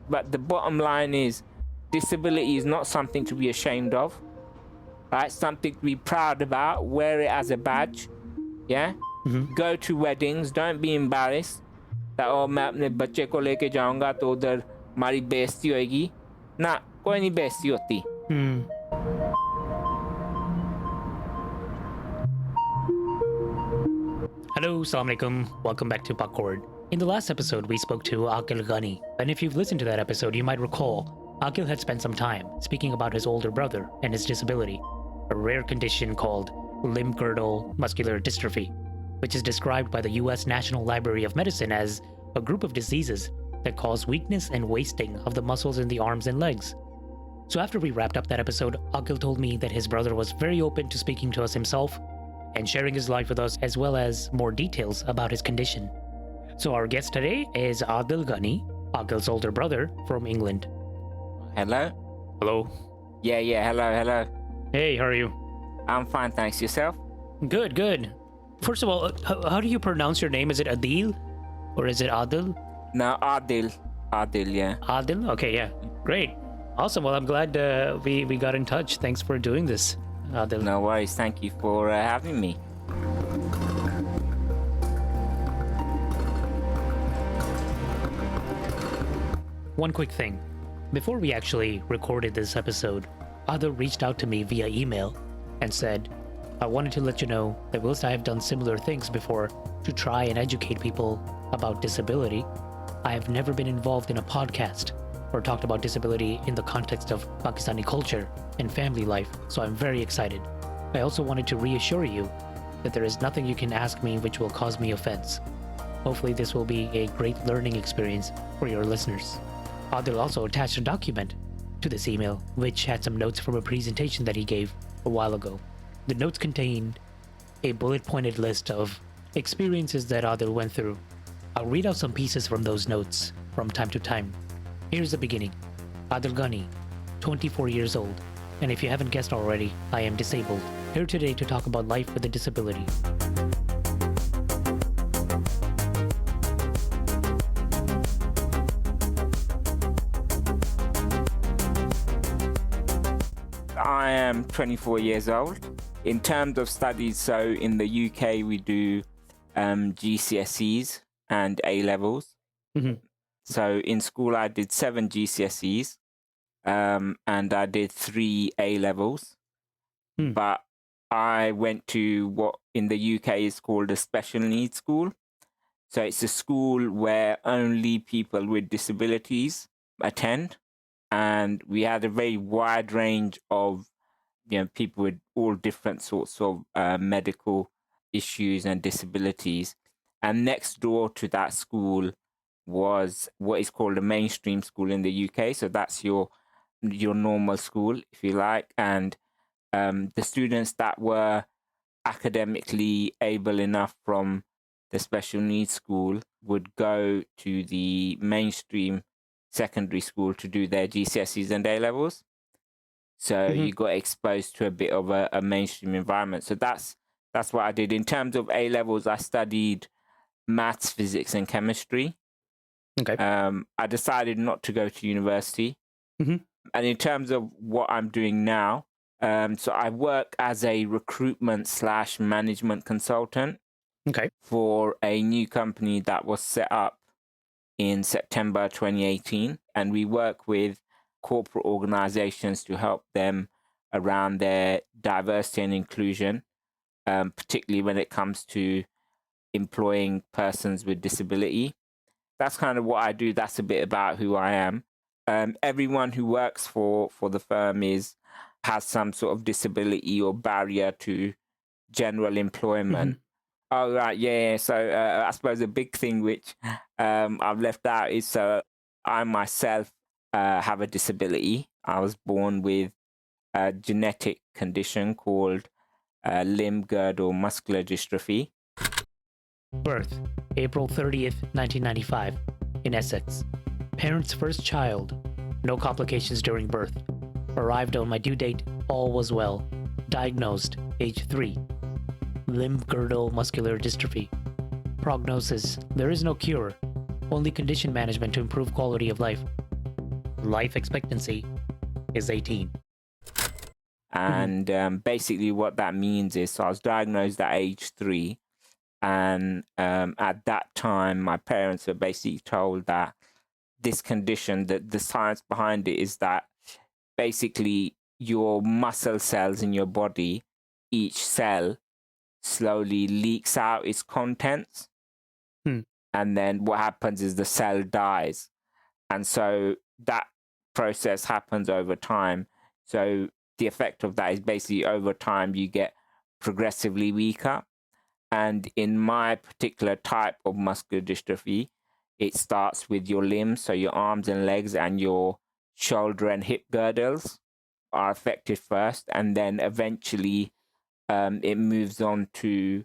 But the bottom line is, disability is not something to be ashamed of, right? Something to be proud about. Wear it as a badge, yeah? Go to weddings, don't be embarrassed that मैं अपने बच्चे को लेके जाऊंगा तो उधर हमारी बेइज्जती होगी ना, कोई नहीं बेइज्जती होती. Hello, Assalamu alaikum. Welcome back to Pakord. In the last episode, we spoke to Aqil Ghani, and if you've listened to that episode, you might recall Aqil had spent some time speaking about his older brother and his disability, a rare condition called Limb Girdle Muscular Dystrophy, which is described by the US National Library of Medicine as a group of diseases that cause weakness and wasting of the muscles in the arms and legs. So after we wrapped up that episode, Aqil told me that his brother was very open to speaking to us himself and sharing his life with us, as well as more details about his condition. So our guest today is Adil Ghani, Aqil's older brother from England. Hello? Hello. Yeah, hello. Hey, how are you? I'm fine, thanks. Yourself? Good. First of all, how do you pronounce your name? Is it Adil? Or is it Adil? No, Adil, yeah. Adil? Okay, yeah. Great. Awesome. Well, I'm glad we got in touch. Thanks for doing this, Adil. No worries, thank you for having me. One quick thing. Before we actually recorded this episode, Adil reached out to me via email and said, I wanted to let you know that whilst I have done similar things before to try and educate people about disability, I have never been involved in a podcast or talked about disability in the context of Pakistani culture and family life, so I'm very excited. I also wanted to reassure you that there is nothing you can ask me which will cause me offense. Hopefully this will be a great learning experience for your listeners. Adil also attached a document to this email, which had some notes from a presentation that he gave a while ago. The notes contained a bullet-pointed list of experiences that Adil went through. I'll read out some pieces from those notes from time to time. Here's the beginning. Adil Ghani, 24 years old, and if you haven't guessed already, I am disabled. Here today to talk about life with a disability. I am 24 years old. In terms of studies, so in the UK we do GCSEs and A levels. So in school I did 7 GCSEs and I did 3 A levels. But I went to what in the UK is called a special needs school. So it's a school where only people with disabilities attend. And we had a very wide range of people with all different sorts of medical issues and disabilities. And next door to that school was what is called a mainstream school in the UK. So that's your normal school, if you like. And the students that were academically able enough from the special needs school would go to the mainstream secondary school to do their GCSEs and A levels. So you got exposed to a bit of a mainstream environment. So that's what I did. In terms of A levels, I studied maths, physics, and chemistry. Okay. I decided not to go to university. And in terms of what I'm doing now, so I work as a recruitment/management consultant for a new company that was set up in September 2018. And we work with corporate organizations to help them around their diversity and inclusion, particularly when it comes to employing persons with disability. That's kind of what I do. That's a bit about who I am. Everyone who works for the firm has some sort of disability or barrier to general employment. Oh, right, yeah. So I suppose a big thing which I've left out is I myself have a disability. I was born with a genetic condition called Limb Girdle Muscular Dystrophy. Birth, April 30th, 1995, in Essex. Parents' first child. No complications during birth. Arrived on my due date, all was well. Diagnosed, age 3. Limb Girdle Muscular Dystrophy. Prognosis, there is no cure. Only condition management to improve quality of life. life expectancy is 18. And basically what that means is, so I was diagnosed at age 3. And at that time, my parents were basically told that this condition, that the science behind it is that basically your muscle cells in your body, each cell slowly leaks out its contents. And then what happens is the cell dies. And so that process happens over time. So the effect of that is basically over time you get progressively weaker. And in my particular type of muscular dystrophy, it starts with your limbs, so your arms and legs and your shoulder and hip girdles are affected first, and then eventually it moves on to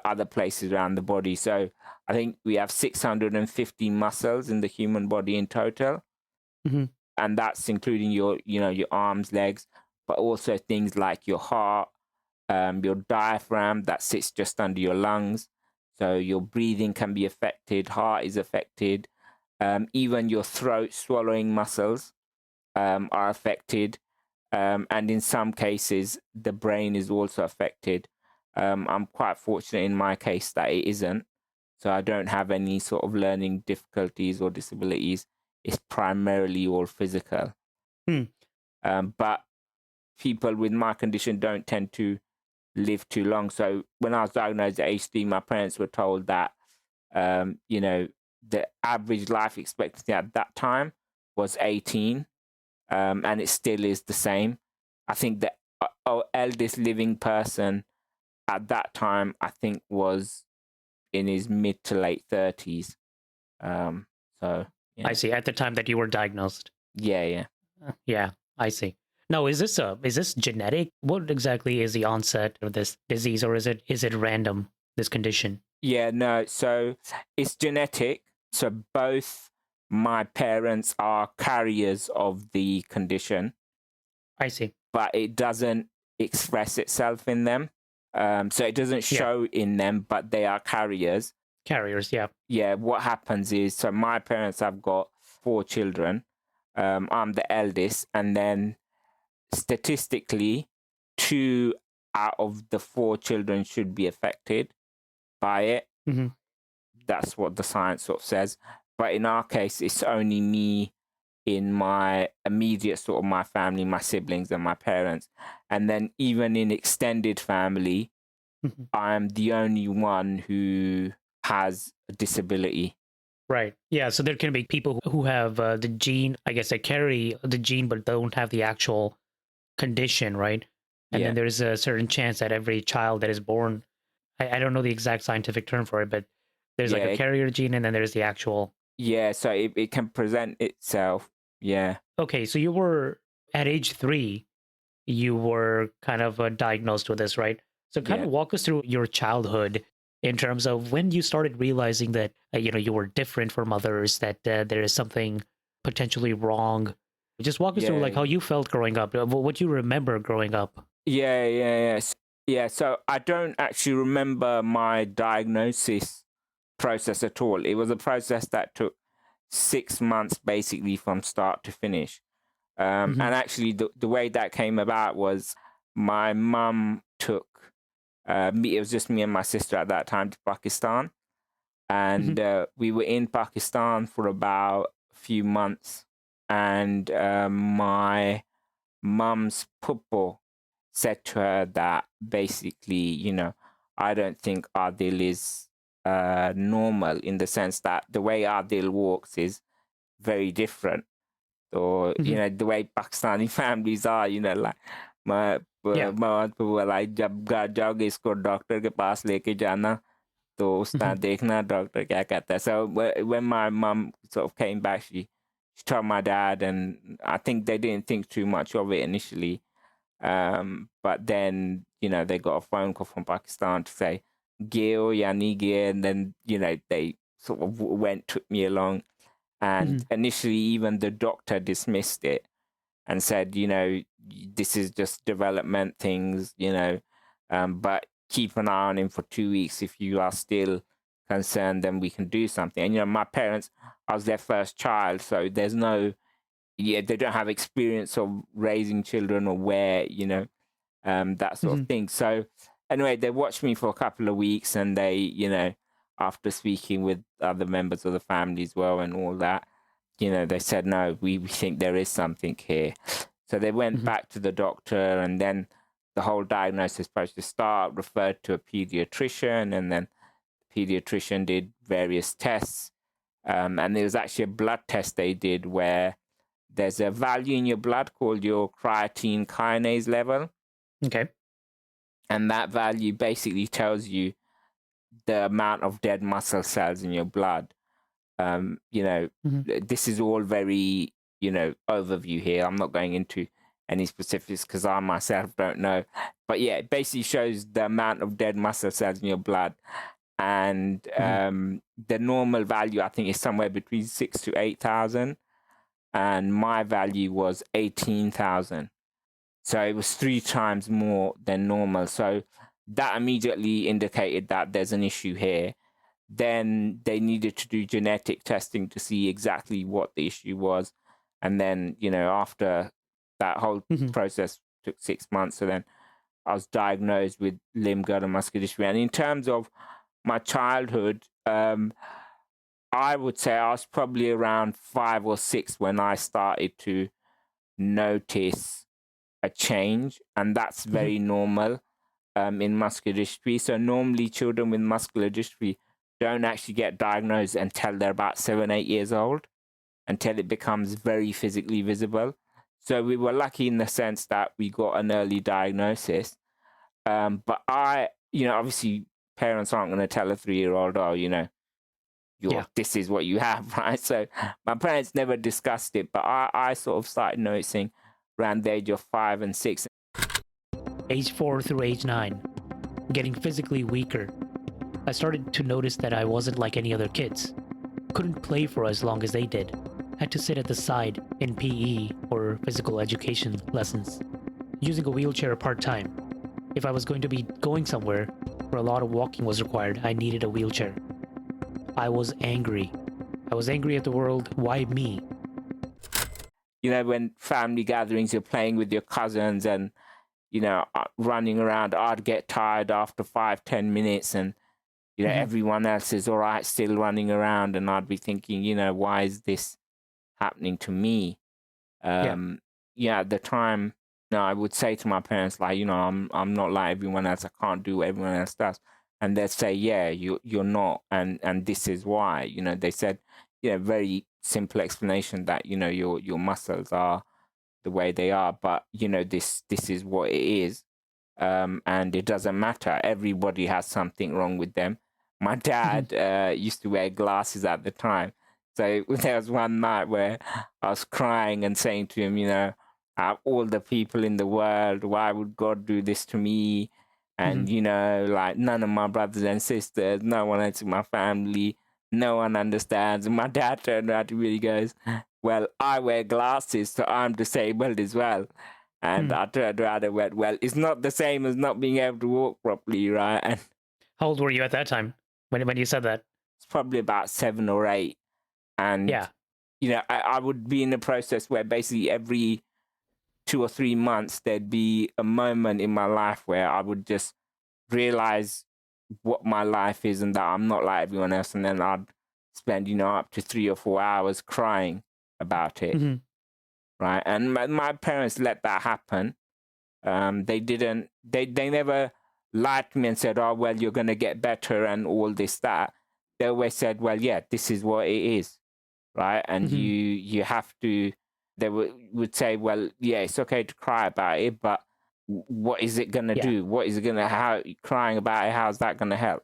other places around the body. So I think we have 650 muscles in the human body in total, and that's including your arms, legs, but also things like your heart, your diaphragm that sits just under your lungs. So your breathing can be affected, heart is affected, even your throat, swallowing muscles are affected, and in some cases the brain is also affected. I'm quite fortunate in my case that it isn't, so I don't have any sort of learning difficulties or disabilities. It's primarily all physical. But people with my condition don't tend to live too long. So when I was diagnosed at age 3, my parents were told that the average life expectancy at that time was 18, and it still is the same. I think the eldest living person at that time, I think, was in his mid to late 30s. So yeah. I see. At the time that you were diagnosed. Yeah. Yeah, I see. Now, is this genetic? What exactly is the onset of this disease, or is it random, this condition? Yeah, no. So it's genetic. So both my parents are carriers of the condition. I see. But it doesn't express itself in them. So it doesn't show in them, but they are carriers. Carriers, yeah. Yeah, what happens is, so my parents have got 4 children. I'm the eldest, and then statistically, 2 out of the 4 children should be affected by it. That's what the science sort of says. But in our case, it's only me in my immediate sort of my family, my siblings and my parents. And then even in extended family, I'm the only one who has a disability. Right. Yeah. So there can be people who have the gene, I guess they carry the gene, but don't have the actual condition, right? And then there's a certain chance that every child that is born, I don't know the exact scientific term for it, but there's like a carrier gene and then there's the actual. Yeah. So it can present itself. Yeah. Okay. So you were at age 3, you were kind of diagnosed with this, right? So kind of walk us through your childhood in terms of when you started realizing that, you were different from others, that there is something potentially wrong. Just walk us through like how you felt growing up, what you remember growing up. Yeah. So I don't actually remember my diagnosis process at all. It was a process that took 6 months basically from start to finish. And actually the way that came about was my mum took me, it was just me and my sister at that time, to Pakistan. And we were in Pakistan for about a few months. And my mum's puppo said to her that basically, I don't think Adil is normal, in the sense that the way Adil walks is very different. Or, the way Pakistani families are, like my like जब घर जाओगे इसको doctor के पास लेके जाना तो उसका देखना डॉक्टर क्या कहता है. So when my mum sort of came back, she told my dad, and I think they didn't think too much of it initially, but then they got a phone call from Pakistan to say Gil yani Gil, and then they sort of took me along, and initially even the doctor dismissed it and said, this is just development things, but keep an eye on him for 2 weeks. If you are still concerned, then we can do something. And, my parents, I was their first child, so there's no yeah, they don't have experience of raising children or where, that sort of thing. So anyway, they watched me for a couple of weeks, and they, after speaking with other members of the family as well and all that, they said, no, we think there is something here. So they went back to the doctor, and then the whole diagnosis was supposed to start, referred to a pediatrician, and then the pediatrician did various tests. And there was actually a blood test they did where there's a value in your blood called your creatine kinase level. Okay. And that value basically tells you the amount of dead muscle cells in your blood. This is all very, overview here. I'm not going into any specifics because I myself don't know. But yeah, it basically shows the amount of dead muscle cells in your blood. And the normal value, I think, is somewhere between 6,000 to 8,000. And my value was 18,000. So it was 3 times more than normal. So that immediately indicated that there's an issue here. Then they needed to do genetic testing to see exactly what the issue was. And then, after that whole process took 6 months. So then I was diagnosed with limb girdle muscular dystrophy. And in terms of my childhood, I would say I was probably around 5 or 6 when I started to notice a change, and that's very normal in muscular dystrophy. So normally children with muscular dystrophy don't actually get diagnosed until they're about 7, 8 years old, until it becomes very physically visible. So we were lucky in the sense that we got an early diagnosis. But obviously parents aren't going to tell a 3-year-old, oh, this is what you have, right? So my parents never discussed it, but I sort of started noticing around the age of 5 and 6. Age 4 through age 9, getting physically weaker. I started to notice that I wasn't like any other kids. Couldn't play for as long as they did. Had to sit at the side in PE or physical education lessons, using a wheelchair part-time. If I was going to be going somewhere where a lot of walking was required, I needed a wheelchair. I was angry. I was angry at the world. Why me? When family gatherings, you're playing with your cousins and, running around, I'd get tired after 5-10 minutes and, everyone else is all right, still running around. And I'd be thinking, why is this happening to me? At the time, I would say to my parents, like, I'm not like everyone else. I can't do what everyone else does. And they'd say, yeah, you're not. And this is why. They said, very simple explanation that, your muscles are the way they are. But, this is what it is. And it doesn't matter. Everybody has something wrong with them. My dad used to wear glasses at the time. So there was one night where I was crying and saying to him, out of all the people in the world, why would God do this to me? And, like none of my brothers and sisters, no one else in my family, no one understands. And my dad turned around to me and he goes, well, I wear glasses, so I'm disabled as well. And I turned around and went, well, it's not the same as not being able to walk properly, right? And how old were you at that time when you said that? It's probably about 7 or 8. And, I would be in a process where basically every 2 or 3 months, there'd be a moment in my life where I would just realize what my life is and that I'm not like everyone else. And then I'd spend, up to 3 or 4 hours crying about it. Right. And my parents let that happen. They never lied to me and said, oh, well, you're going to get better and all this, that. They always said, well, yeah, this is what it is. Right. And you have to. They would say, well, yeah, it's okay to cry about it, but what is it going to do? What is it going to, how crying about it, how's that going to help?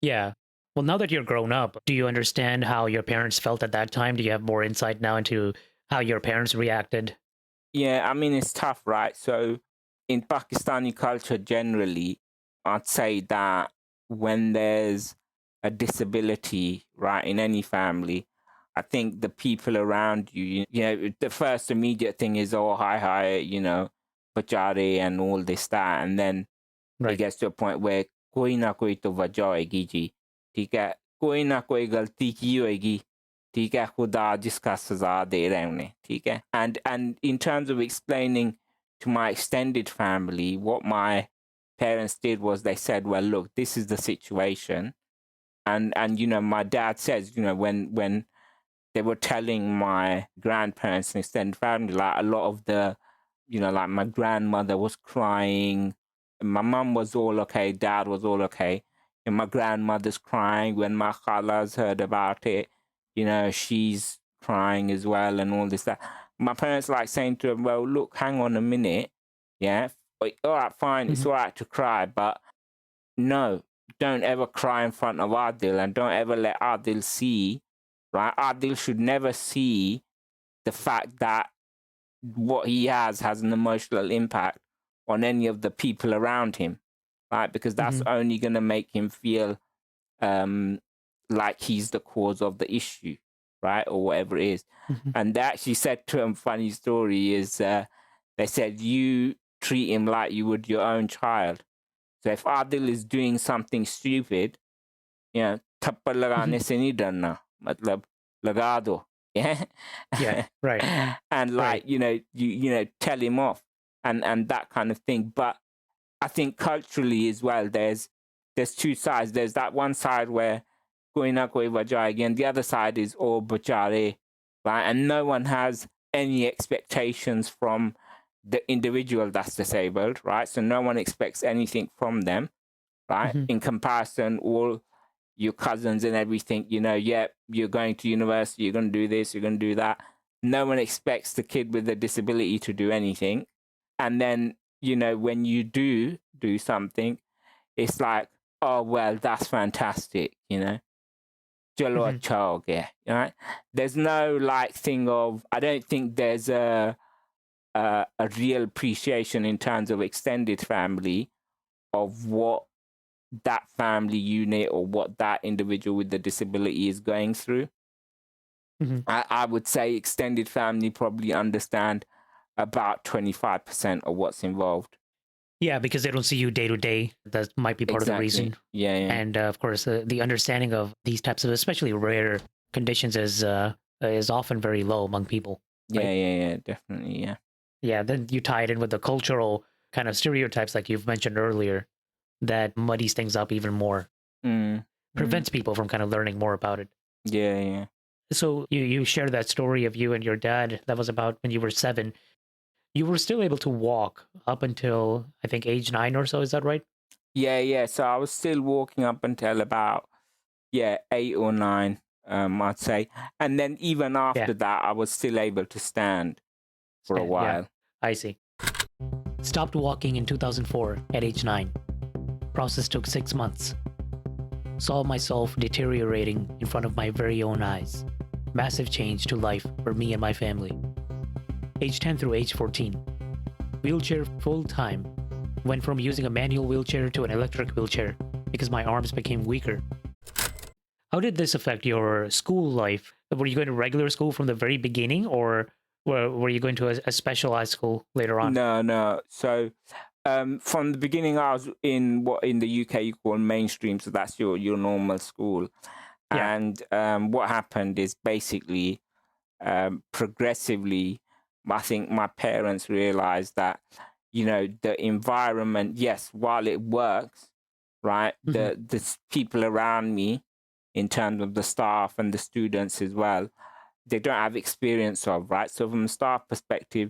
Yeah. Well, now that you're grown up, do you understand how your parents felt at that time? Do you have more insight now into how your parents reacted? Yeah, I mean, it's tough, right? So in Pakistani culture generally, I'd say that when there's a disability, right, in any family, I think the people around you, the first immediate thing is, oh, hi, bachare and all this, that. And then it gets to a point where koi na koi to wajah hoegi ji, theek hai, koi na koi galti ki hoegi. ठीक है खुदा जिसका सजा दे रहे उन्हें ठीक है and in terms of explaining to my extended family what my parents did was they said well look this is the situation and you know my dad says you know when they were telling my grandparents and extended family like a lot of the you know like my grandmother was crying my mum was all okay dad was all okay and my grandmother's crying when my khalas heard about it you know she's crying as well and all this that my parents like saying to them well look hang on a minute yeah all right fine it's all right to cry but no don't ever cry in front of Adil and don't ever let Adil see right Adil should never see the fact that what he has an emotional impact on any of the people around him right because that's only going to make him feel like he's the cause of the issue right or whatever it is and they actually said to him funny story is they said you treat him like you would your own child so if Adil is doing something stupid you know थप्पड़ लगाने से नहीं डरना मतलब लगा दो yeah right and like right. you know tell him off and that kind of thing but I think culturally as well there's two sides there's that one side where koi na koi wajah again the other side is all bachare right and no one has any expectations from the individual that's disabled right so no one expects anything from them right in comparison all your cousins and everything, you know, yeah, you're going to university, you're going to do this, you're going to do that. No one expects the kid with a disability to do anything. And then, you know, when you do something, it's like, oh, well, that's fantastic, you know. Chalo acha ho gaya, right? There's no like thing of, I don't think there's a real appreciation in terms of extended family of what that family unit or what that individual with the disability is going through. I would say extended family probably understand about 25% of what's involved. Yeah, because they don't see you day to day. That might be part of the reason. Yeah. And of course, the understanding of these types of especially rare conditions is often very low among people. Right? Yeah, definitely, yeah. Yeah, then you tie it in with the cultural kind of stereotypes like you've mentioned earlier. That muddies things up even more. Prevents people from kind of learning more about it. Yeah. So you shared that story of you and your dad. That was about when you were 7. You were still able to walk up until, I think, age 9 or so. Is that right? Yeah. So I was still walking up until about, 8 or 9, I'd say. And then even after that, I was still able to stand for a while. Yeah. I see. Stopped walking in 2004 at age 9. Process took 6 months. Saw myself deteriorating in front of my very own eyes. Massive change to life for me and my family. Age 10 through age 14. Wheelchair full time. Went from using a manual wheelchair to an electric wheelchair because my arms became weaker. How did this affect your school life? Were you going to regular school from the very beginning or were you going to a specialized school later on? No. So from the beginning, I was in what in the UK you call mainstream, so that's your normal school. Yeah. And what happened is basically progressively, I think my parents realized that, you know, the environment, yes, while it works, right, the people around me, in terms of the staff and the students as well, they don't have experience of, right? So from a staff perspective,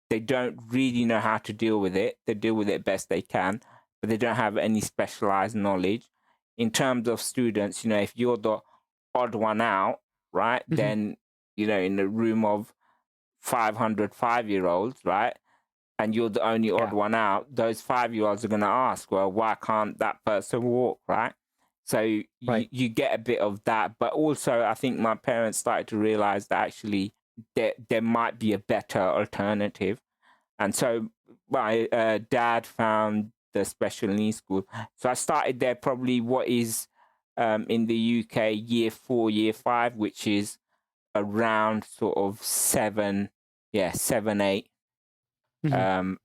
they don't really know how to deal with it. They deal with it best they can, but they don't have any specialized knowledge. In terms of students, you know, if you're the odd one out, right, then, you know, in a room of 500 5-year-olds, right, and you're the only odd one out, those 5-year-olds are going to ask, well, why can't that person walk, right? So you get a bit of that. But also, I think my parents started to realize that actually there might be a better alternative. And so my dad found the special needs school. So I started there probably what is in the UK year 4, year 5, which is around sort of 7, 8. And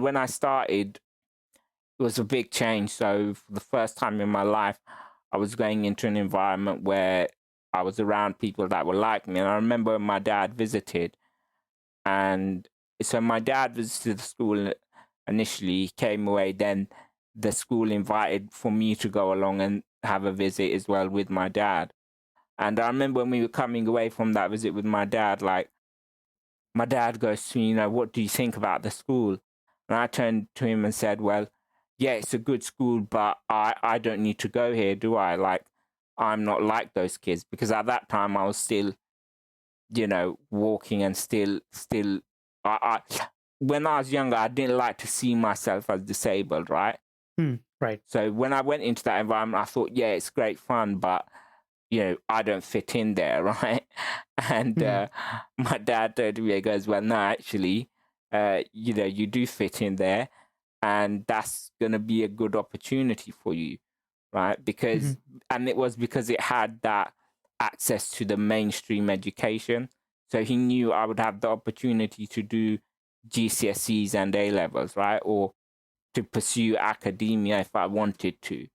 when I started, it was a big change. So for the first time in my life, I was going into an environment where I was around people that were like me. And I remember when my dad visited, and so my dad visited the school initially, he came away, then the school invited for me to go along and have a visit as well with my dad. And I remember when we were coming away from that visit with my dad, like, my dad goes to me, what do you think about the school? And I turned to him and said, well, yeah, it's a good school, but I don't need to go here, do I? Like, I'm not like those kids. Because at that time I was still, walking and still, when I was younger, I didn't like to see myself as disabled, right? Right. So when I went into that environment, I thought, yeah, it's great fun, but I don't fit in there, right? And my dad told me, he goes, well, no, actually, you do fit in there, and that's going to be a good opportunity for you, right? Because, and it was because it had that access to the mainstream education. So he knew I would have the opportunity to do GCSEs and A levels, right? Or to pursue academia if I wanted to,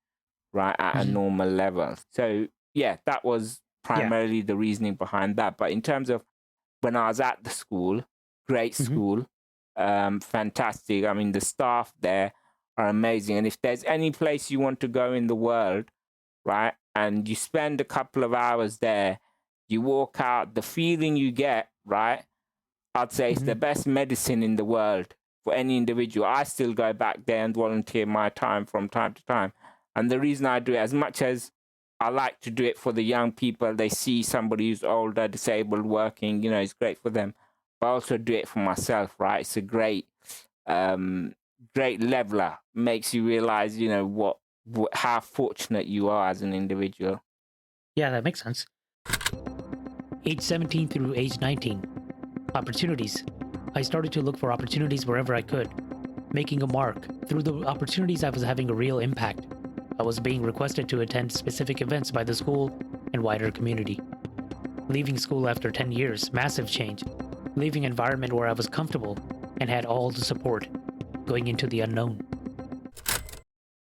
right? At a normal level. So, yeah, that was primarily the reasoning behind that. But in terms of when I was at the school, great school, fantastic. I mean, the staff there are amazing. And if there's any place you want to go in the world, right, and you spend a couple of hours there, you walk out, the feeling you get, right, I'd say it's the best medicine in the world for any individual. I still go back there and volunteer my time from time to time. And the reason I do it, as much as I like to do it for the young people, they see somebody who's older, disabled, working, it's great for them. But I also do it for myself, right? It's a great, great leveler. Makes you realize, how fortunate you are as an individual. Yeah, that makes sense. Age 17 through age 19. Opportunities. I started to look for opportunities wherever I could, making a mark. Through the opportunities, I was having a real impact. I was being requested to attend specific events by the school and wider community. Leaving school after 10 years, massive change. Leaving an environment where I was comfortable and had all the support, going into the unknown.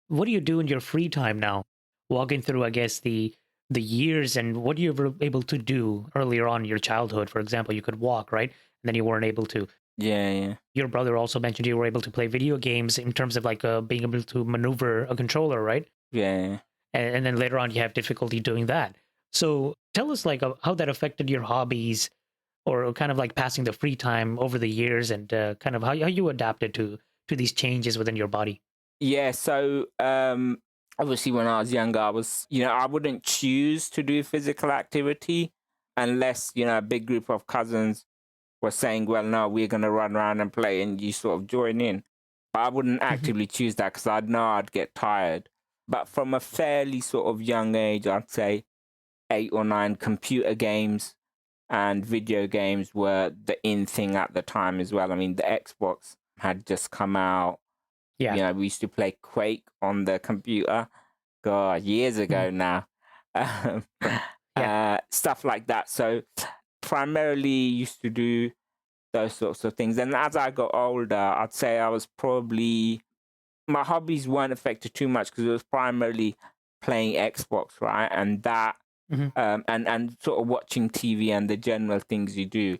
What do you do in your free time now? Walking through, I guess, the years and what you were able to do earlier on in your childhood. For example, you could walk, right? And then you weren't able to. Yeah. Your brother also mentioned you were able to play video games in terms of like being able to maneuver a controller, right? Yeah. And then later on, you have difficulty doing that. So tell us like how that affected your hobbies, or kind of like passing the free time over the years, and kind of how you adapted to these changes within your body. Yeah. So obviously, when I was younger, I was, I wouldn't choose to do physical activity unless, a big group of cousins were saying, well, no, we're going to run around and play, and you sort of join in. But I wouldn't actively choose that because I'd know I'd get tired. But from a fairly sort of young age, I'd say 8 or 9, computer games and video games were the in thing at the time as well. I mean, the Xbox had just come out. Yeah. We used to play Quake on the computer. God, years ago now. Stuff like that. So primarily used to do those sorts of things. And as I got older, I'd say I was probably, my hobbies weren't affected too much because it was primarily playing Xbox, right? And that, and sort of watching TV and the general things you do.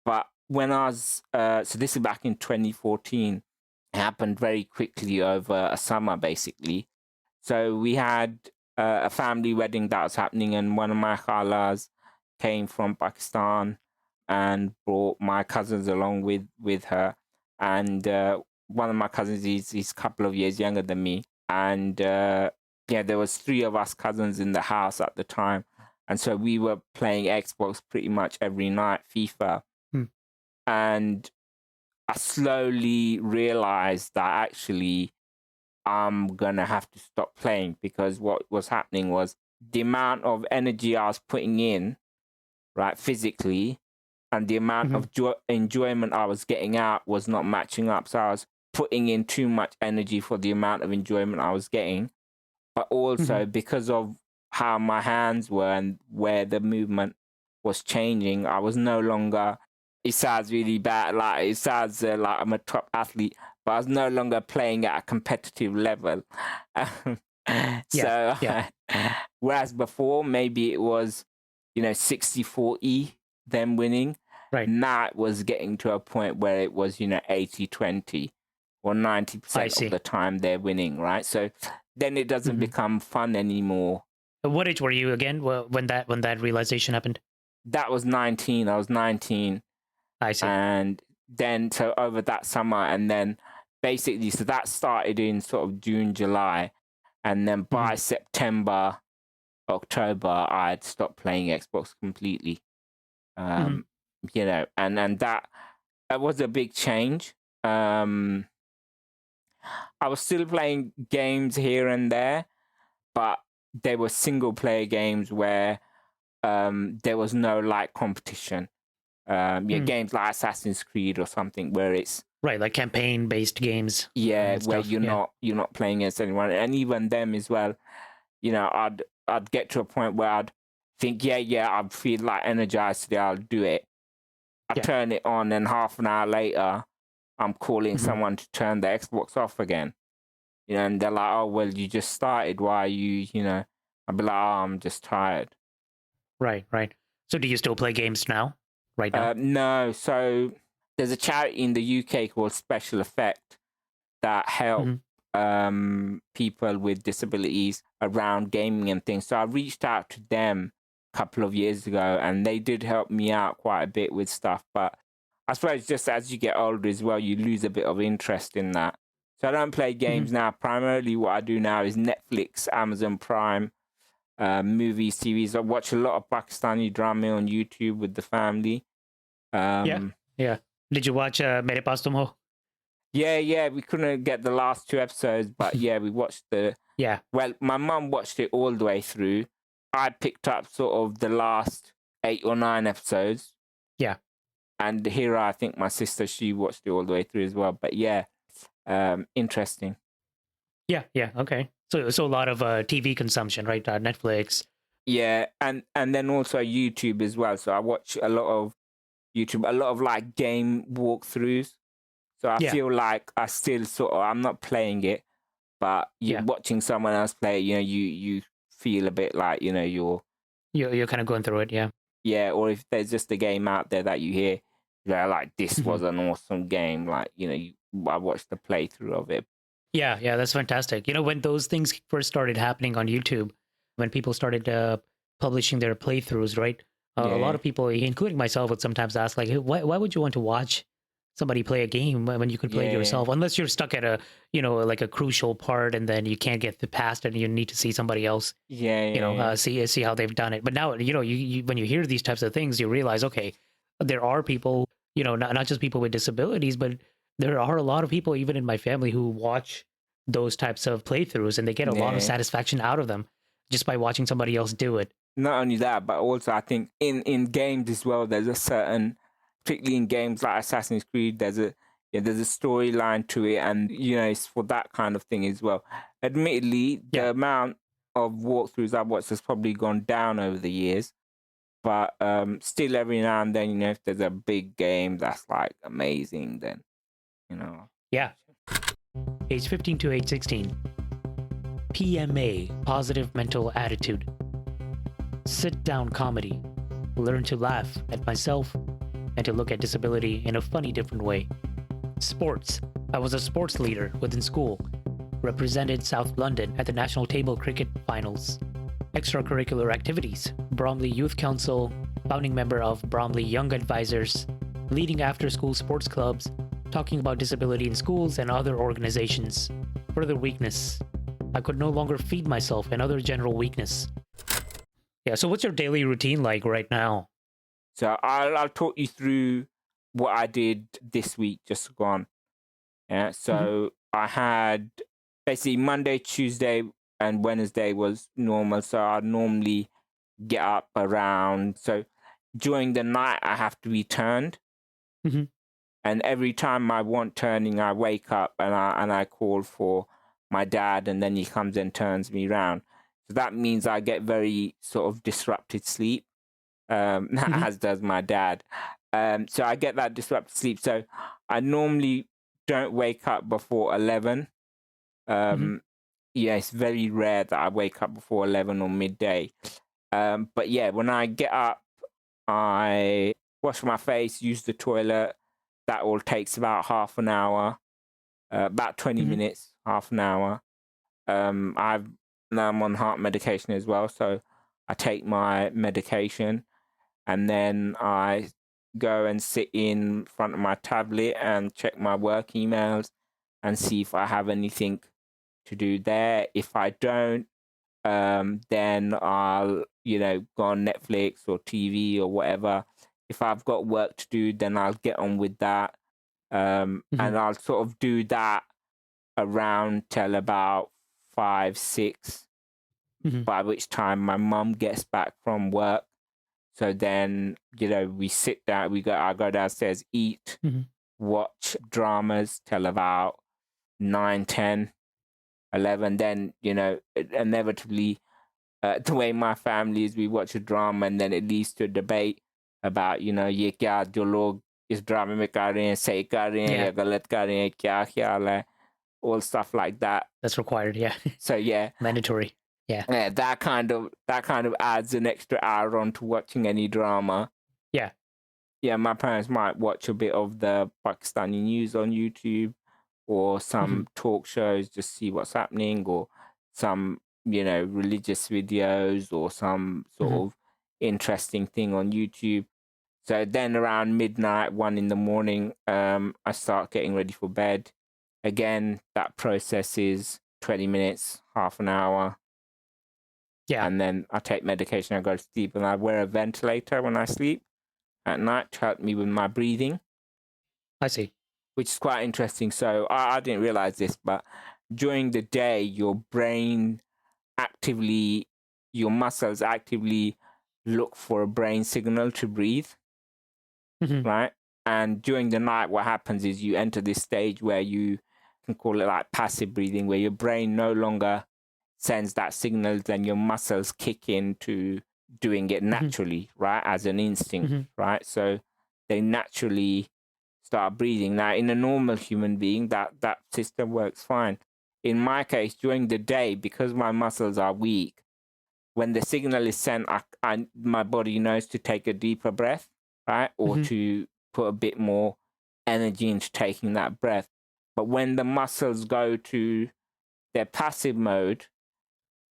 But when I was, so this is back in 2014, it happened very quickly over a summer, basically. So we had a family wedding that was happening, and one of my khalas came from Pakistan and brought my cousins along with her. And one of my cousins, he's a couple of years younger than me. And there was 3 of us cousins in the house at the time. And so we were playing Xbox pretty much every night, FIFA. And I slowly realized that actually I'm going to have to stop playing, because what was happening was the amount of energy I was putting in, right, physically, and the amount of enjoyment I was getting out was not matching up. So I was putting in too much energy for the amount of enjoyment I was getting. But also because of how my hands were and where the movement was changing, I was no longer, it sounds really bad, like it sounds like I'm a top athlete, but I was no longer playing at a competitive level. Whereas before, maybe it was 60-40, them winning. Right. Now it was getting to a point where it was, 80-20 or 90% of the time they're winning, right? So then it doesn't become fun anymore. What age were you again when that realization happened? That was 19. I was 19. I see. And then, so over that summer, and then basically, so that started in sort of June, July. And then by September, October, I had stopped playing Xbox completely. And that was a big change. I was still playing games here and there, but they were single player games where there was no like competition. Games like Assassin's Creed or something where it's right, like campaign based games. Where you're not playing against anyone, and even them as well. I'd get to a point where I'd think, I'd feel like energized today, I'll do it. I turn it on, and half an hour later, I'm calling someone to turn the Xbox off again. And they're like, "Oh, well, you just started. Why are you?" I'd be like, "Oh, I'm just tired." Right. So, do you still play games now? Right now? No. So there's a charity in the UK called Special Effect that help people with disabilities around gaming and things. So I reached out to them a couple of years ago, and they did help me out quite a bit with stuff. But I suppose just as you get older as well, you lose a bit of interest in that. So I don't play games now. Primarily what I do now is Netflix, Amazon Prime, movies, TVs. I watch a lot of Pakistani drama on YouTube with the family. Yeah. Did you watch Mere Paas Tum Ho? Yeah. We couldn't get the last 2 episodes, but we watched the... Yeah. Well, my mum watched it all the way through. I picked up sort of the last 8 or 9 episodes. Yeah. And Hira, I think my sister, she watched it all the way through as well. But interesting. Yeah. Okay. So a lot of TV consumption, right? Netflix. Yeah, and then also YouTube as well. So I watch a lot of YouTube, a lot of like game walkthroughs. So I feel like I still I'm not playing it, but you're watching someone else play it, you feel a bit like, you're kind of going through it, yeah. Yeah, or if there's just a game out there that you hear, like, this was an awesome game, like, I watched the playthrough of it. Yeah, that's fantastic. When those things first started happening on YouTube, when people started publishing their playthroughs, right? A lot of people, including myself, would sometimes ask, like, hey, why would you want to watch somebody play a game when you could play it yourself? Unless you're stuck at a, like a crucial part, and then you can't get past it, and you need to see somebody else. See how they've done it. But now, you when you hear these types of things, you realize, okay, there are people, not just people with disabilities, but there are a lot of people, even in my family, who watch those types of playthroughs, and they get a lot of satisfaction out of them just by watching somebody else do it. Not only that, but also I think in games as well, there's a certain, particularly in games like Assassin's Creed, there's a storyline to it, and it's for that kind of thing as well. Admittedly, the amount of walkthroughs I've watched has probably gone down over the years, but still every now and then, if there's a big game that's like amazing, then Yeah. Age 15 to age 16. PMA, positive mental attitude. Sit down comedy. Learn to laugh at myself and to look at disability in a funny, different way. Sports. I was a sports leader within school. Represented South London at the National Table Cricket Finals. Extracurricular activities. Bromley Youth Council. Founding member of Bromley Young Advisors. Leading after-school sports clubs. Talking about disability in schools and other organizations. Further weakness. I could no longer feed myself and other general weakness. Yeah, so what's your daily routine like right now? So I'll talk you through what I did this week, just gone. Yeah, so I had basically Monday, Tuesday, and Wednesday was normal. So I'd normally get up around. So during the night, I have to be turned. And every time I want turning, I wake up and I call for my dad, and then he comes and turns me around. So that means I get very sort of disrupted sleep, as does my dad. So I get that disrupted sleep. So I normally don't wake up before 11. Yeah, it's very rare that I wake up before 11 or midday. But yeah, when I get up, I wash my face, use the toilet. That all takes about half an hour, about 20 minutes, half an hour. Now I'm on heart medication as well, so I take my medication and then I go and sit in front of my tablet and check my work emails and see if I have anything to do there. If I don't, then I'll, go on Netflix or TV or whatever. If I've got work to do, then I'll get on with that. And I'll sort of do that around till about 5, 6, by which time my mum gets back from work. So then, we sit down, I go downstairs, eat, watch dramas till about 9, 10, 11. Then, inevitably, the way my family is, we watch a drama and then it leads to a debate about, ye kya jo log is drama mein kar rahe hain, sahi kar rahe hain ya galat kar rahe hain, kya khayal hai, all stuff like that. That's required, yeah. So yeah, mandatory. Yeah, that kind of adds an extra hour on to watching any drama. Yeah, my parents might watch a bit of the Pakistani news on YouTube or some talk shows, just see what's happening, or some religious videos or some sort of interesting thing on YouTube. So then around midnight, 1 in the morning, I start getting ready for bed. Again, that process is 20 minutes, half an hour. Yeah. And then I take medication, I go to sleep, and I wear a ventilator when I sleep at night to help me with my breathing. I see. Which is quite interesting. So I didn't realize this, but during the day, your muscles actively look for a brain signal to breathe, right? And during the night, what happens is you enter this stage where you can call it like passive breathing, where your brain no longer sends that signal, then your muscles kick into doing it naturally, right? As an instinct, right? So they naturally start breathing. Now, in a normal human being, that system works fine. In my case, during the day, because my muscles are weak, when the signal is sent, my body knows to take a deeper breath, right? Or to put a bit more energy into taking that breath. But when the muscles go to their passive mode,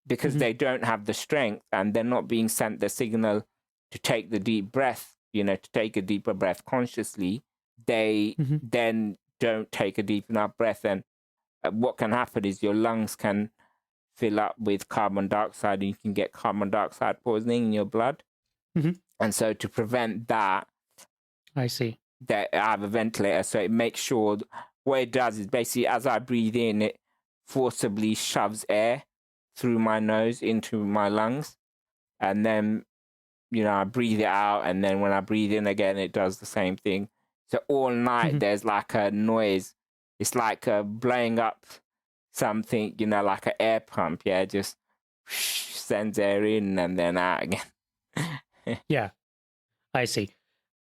because they don't have the strength and they're not being sent the signal to take the deep breath, to take a deeper breath consciously, they then don't take a deep enough breath. And what can happen is your lungs can fill up with carbon dioxide and you can get carbon dioxide poisoning in your blood. And so to prevent that, I see. That I have a ventilator, so it makes sure what it does is basically as I breathe in, it forcibly shoves air through my nose into my lungs, and then I breathe it out, and then when I breathe in again, it does the same thing. So all night there's like a noise. It's like blowing up something, like an air pump. Yeah, just sends air in and then out again. Yeah, I see.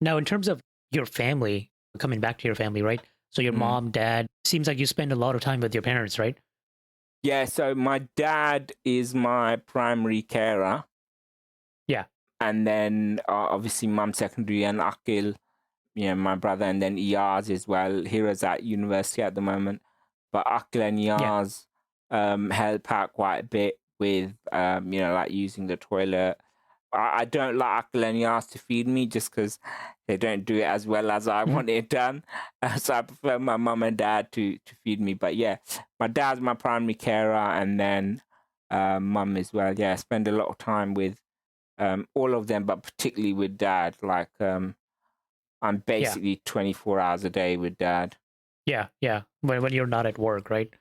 Now, in terms of your family, coming back to your family, right? So your mom, dad, seems like you spend a lot of time with your parents, right? Yeah, so my dad is my primary carer. Yeah. And then obviously mum secondary and Aqil, my brother, and then Iyaz as well. Hira's at university at the moment. But Aqil and Iyaz help out quite a bit with, like using the toilet. I don't like Aqil and Iyaz to feed me just because they don't do it as well as I want it done. So I prefer my mum and dad to feed me. But yeah, my dad's my primary carer, and then mum as well. Yeah, I spend a lot of time with all of them, but particularly with dad. Like I'm basically 24 hours a day with dad. Yeah. When you're not at work, right?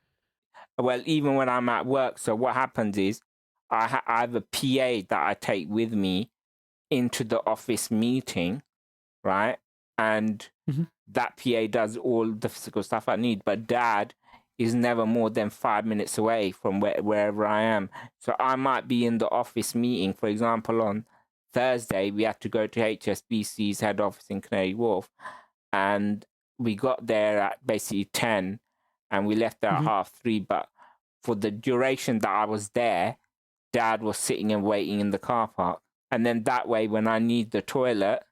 Well, even when I'm at work. So what happens is I have a PA that I take with me into the office meeting, right? And that PA does all the physical stuff I need. But dad is never more than 5 minutes away from wherever I am. So I might be in the office meeting. For example, on Thursday, we had to go to HSBC's head office in Canary Wharf. And we got there at basically 10 and we left there at 3:30. But for the duration that I was there, dad was sitting and waiting in the car park. And then that way, when I need the toilet,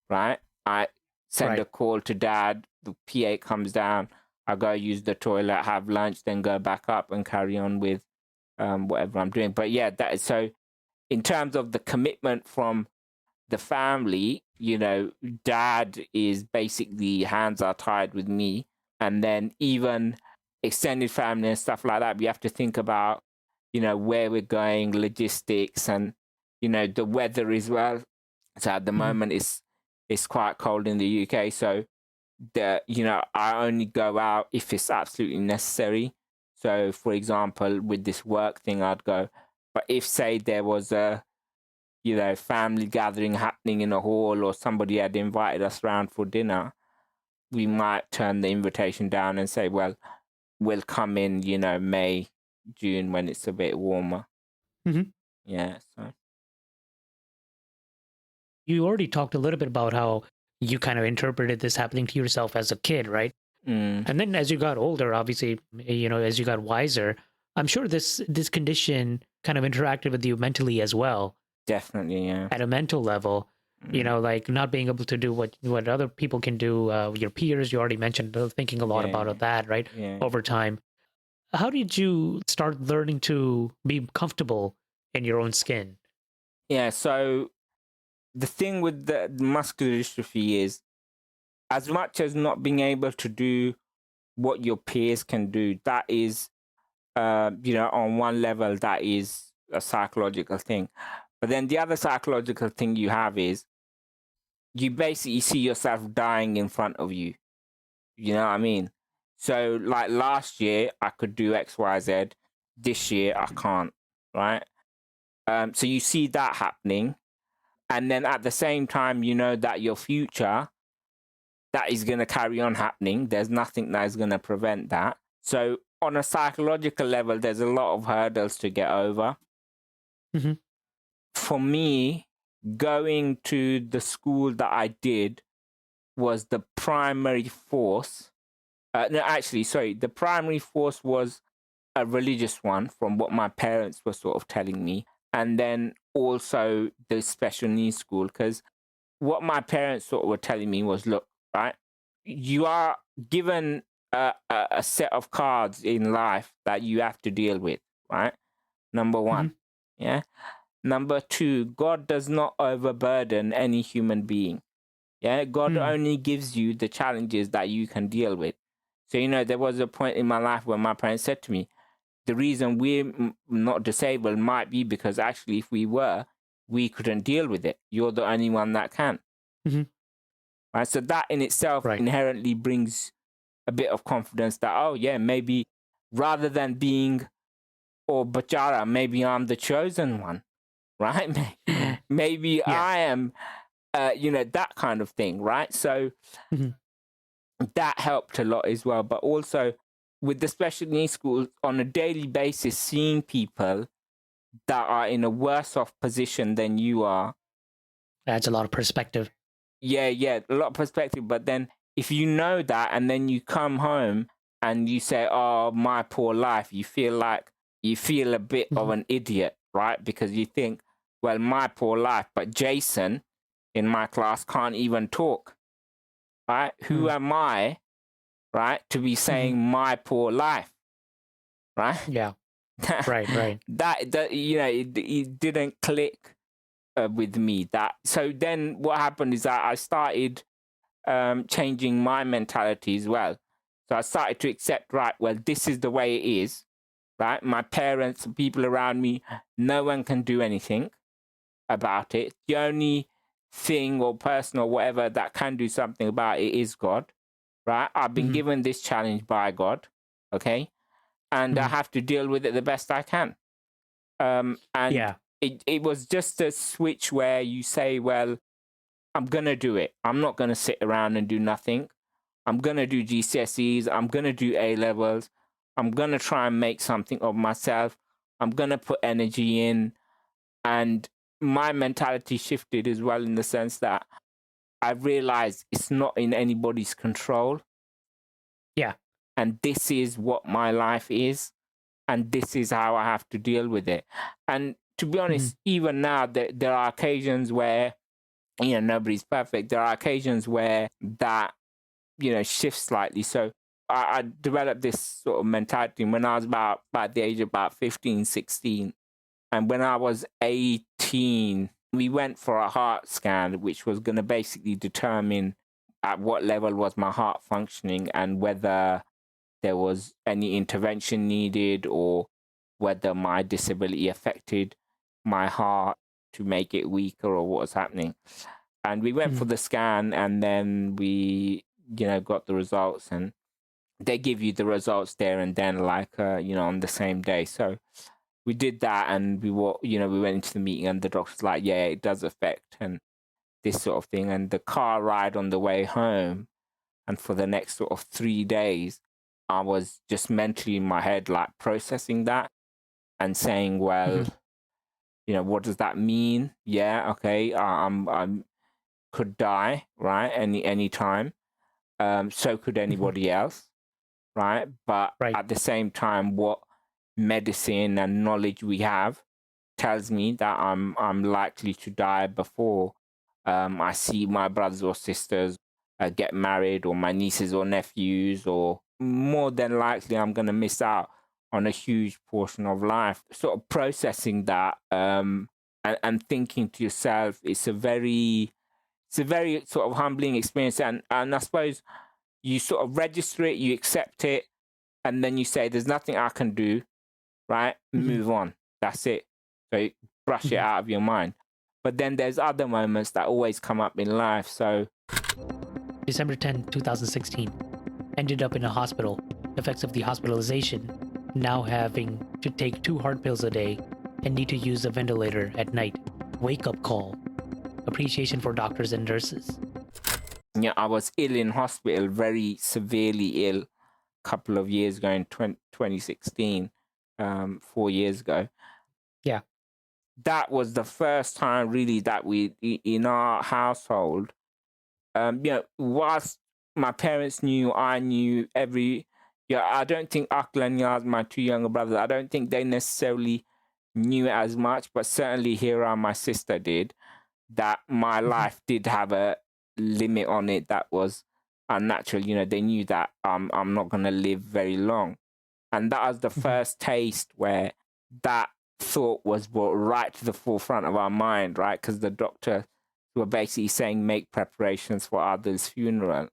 right, I send a call to dad, the PA comes down, I go use the toilet, have lunch, then go back up and carry on with whatever I'm doing. But yeah, that is so in terms of the commitment from the family, you know, dad is basically hands are tied with me. And then even extended family and stuff like that, we have to think about, you know, where we're going, logistics, and, you know, the weather as well. So at the moment, it's quite cold in the UK. So, you know, I only go out if it's absolutely necessary. So, for example, with this work thing, I'd go. But if, say, there was a, you know, family gathering happening in a hall, or somebody had invited us round for dinner, we might turn the invitation down and say, well, we'll come in, you know, May, June, when it's a bit warmer. Yeah. So you already talked a little bit about how you kind of interpreted this happening to yourself as a kid, right? And then as you got older, obviously, you know, as you got wiser, I'm sure this condition kind of interacted with you mentally as well. Definitely, yeah. At a mental level, you know, like not being able to do what other people can do, your peers, you already mentioned, thinking a lot about that, right? Over time. How did you start learning to be comfortable in your own skin? Yeah, so the thing with the muscular dystrophy is, as much as not being able to do what your peers can do, that is, you know, on one level, that is a psychological thing. But then the other psychological thing you have is you basically see yourself dying in front of you. You know what I mean? So, like last year, I could do X, Y, Z. This year, I can't, right? So you see that happening. And then at the same time, you know that your future, that is going to carry on happening. There's nothing that is going to prevent that. So on a psychological level, there's a lot of hurdles to get over. For me, going to the school that I did was the primary force. The primary force was a religious one, from what my parents were sort of telling me. And then also the special needs school, because what my parents sort of were telling me was, look, right, you are given a set of cards in life that you have to deal with, right? Number one. Yeah. Number two, God does not overburden any human being. Yeah. God only gives you the challenges that you can deal with. So, you know, there was a point in my life where my parents said to me, the reason we're not disabled might be because actually if we were, we couldn't deal with it. You're the only one that can. Right? So that in itself inherently brings a bit of confidence that, oh yeah, maybe rather than being, or Bachara, maybe I'm the chosen one, right? Maybe I am, you know, that kind of thing, right? So that helped a lot as well. But also with the special needs schools, on a daily basis, seeing people that are in a worse off position than you are. Adds a lot of perspective. Yeah, a lot of perspective. But then if you know that and then you come home and you say, oh, my poor life, you feel a bit of an idiot, right? Because you think, well, my poor life, but Jason in my class can't even talk, right? Who am I, right, to be saying my poor life, right? Yeah, right. That you know, it didn't click with me. That so then what happened is that I started changing my mentality as well. So I started to accept, right, well, this is the way it is, right? My parents, people around me, no one can do anything about it. The only thing or person or whatever that can do something about it is God, right? I've been given this challenge by God, okay? And I have to deal with it the best I can. It was just a switch where you say, well, I'm going to do it. I'm not going to sit around and do nothing. I'm going to do GCSEs. I'm going to do A-levels. I'm going to try and make something of myself. I'm going to put energy in. And my mentality shifted as well, in the sense that I realized it's not in anybody's control. Yeah. And this is what my life is. And this is how I have to deal with it. And to be honest, even now, there are occasions where, nobody's perfect. There are occasions where that, shifts slightly. So I developed this sort of mentality when I was about the age of about 15, 16. And when I was 18, we went for a heart scan, which was going to basically determine at what level was my heart functioning and whether there was any intervention needed or whether my disability affected my heart to make it weaker or what was happening. And we went for the scan, and then we, got the results, and they give you the results there and then, like, on the same day. So we did that, and we went into the meeting, and the doctor's like, yeah, it does affect, and this sort of thing. And the car ride on the way home, and for the next sort of 3 days, I was just mentally in my head, like, processing that and saying, well, what does that mean? Yeah, okay, I'm could die, right? Any time. So could anybody else, right? But at the same time, what medicine and knowledge we have tells me that I'm likely to die before I see my brothers or sisters get married, or my nieces or nephews, or more than likely I'm going to miss out on a huge portion of life. Sort of processing that and thinking to yourself, it's a very sort of humbling experience. And I suppose you sort of register it, you accept it, and then you say, there's nothing I can do, right? Move on. That's it. So brush it out of your mind. But then there's other moments that always come up in life. So December 10, 2016, ended up in a hospital. Effects of the hospitalization, now having to take 2 hard pills a day and need to use a ventilator at night. Wake up call. Appreciation for doctors and nurses. Yeah, I was ill in hospital, very severely ill, a couple of years ago in 2016, 4 years ago. Yeah. That was the first time really that we, in our household, whilst my parents knew, I knew I don't think Aqil and Yaz, my 2 younger brothers, I don't think they necessarily knew it as much, but certainly Hira, my sister, did, that my life did have a limit on it that was unnatural. They knew that I'm not going to live very long. And that was the first taste where that thought was brought right to the forefront of our mind, right? Because the doctor were basically saying, make preparations for Adil's funeral.